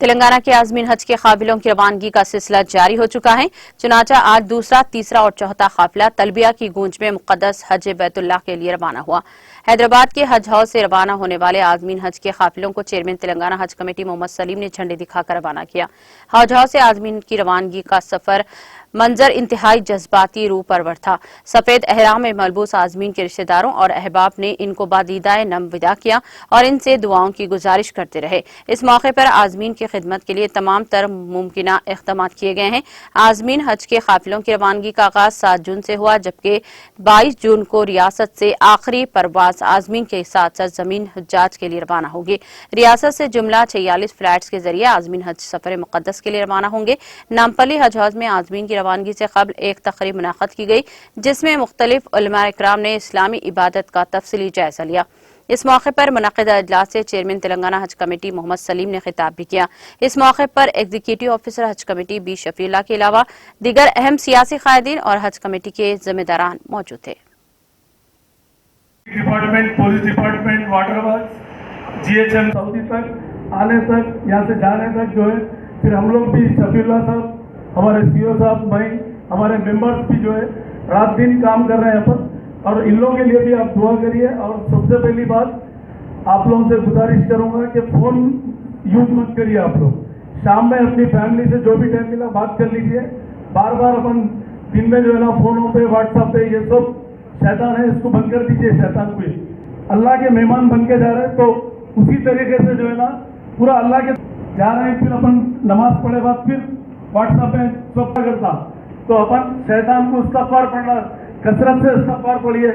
تلنگانہ کے عازمین حج کے قافلوں کی روانگی کا سلسلہ جاری ہو چکا ہے۔ چنانچہ آج دوسرا، تیسرا اور چوتھا قافلہ تلبیہ کی گونج میں مقدس حج بیت اللہ کے لیے روانہ ہوا۔ حیدرآباد کے حج ہاؤس سے روانہ ہونے والے عازمین حج کے قافلوں کو چیئرمین تلنگانہ حج کمیٹی محمد سلیم نے جھنڈی دکھا کر روانہ کیا۔ حج ہاؤس سے عازمین کی روانگی کا سفر منظر انتہائی جذباتی روح پرور تھا۔ سفید احرام میں ملبوس عازمین کے رشتہ داروں اور احباب نے ان کو بادیدہ نم وداع کیا اور ان سے دعاؤں کی گزارش کرتے رہے۔ اس موقع پر عازمین کی خدمت کے لیے تمام تر ممکنہ اقدامات کیے گئے ہیں۔ عازمین حج کے قافلوں کی روانگی کا آغاز 7 جون سے ہوا، جبکہ 22 جون کو ریاست سے آخری پرواز عازمین کے ساتھ سرزمین حجاج کے لیے روانہ ہوگی۔ ریاست سے جملہ 46 فلائٹس کے ذریعے عازمین حج سفر مقدس کے لیے روانہ ہوں گے۔ نامپلی حج ہاؤس میں عازمین کی روانگی سے قبل ایک تقریب منعقد کی گئی، جس میں مختلف علماء اکرام نے اسلامی عبادت کا تفصیلی جائزہ لیا۔ اس موقع پر منعقدہ اجلاس سے چیئرمین تلنگانہ حج کمیٹی محمد سلیم نے خطاب بھی کیا۔ اس موقع پر ایگزیکٹو آفیسر حج کمیٹی بی شفیع اللہ کے علاوہ دیگر اہم سیاسی قائدین اور حج کمیٹی کے ذمہ داران موجود تھے۔ Department, police department, water works, G H M Saudi تک آنے تک، یہاں سے جانے تک جو ہے، پھر ہم لوگ بھی شفیع اللہ صاحب، ہمارے سی او صاحب، میں، ہمارے ممبرس بھی جو ہے رات دن کام کر رہے ہیں یہاں پر، اور ان لوگوں کے لیے بھی آپ دعا کریے۔ اور سب سے پہلی بات آپ لوگوں سے گزارش کروں گا کہ فون یوز مت کریے۔ آپ لوگ شام میں اپنی فیملی سے جو بھی ٹائم ملا بات کر لیجیے۔ بار بار اپن دن میں جو ہے نا فونوں پہ، واٹس ایپ پہ، یہ سب شیطان ہے، اس کو بند کر دیجیے۔ شیطان کو اللہ کے مہمان بن کے جا رہے ہیں، تو اسی طریقے سے جو ہے نا پورا اللہ کے جا رہے ہیں، پھر اپن نماز پڑھے بعد پھر واٹس ایپ پہ سب کرتا، تو اپن شیطان کو استغفار پڑھنا، کثرت سے استغفار پڑھیے۔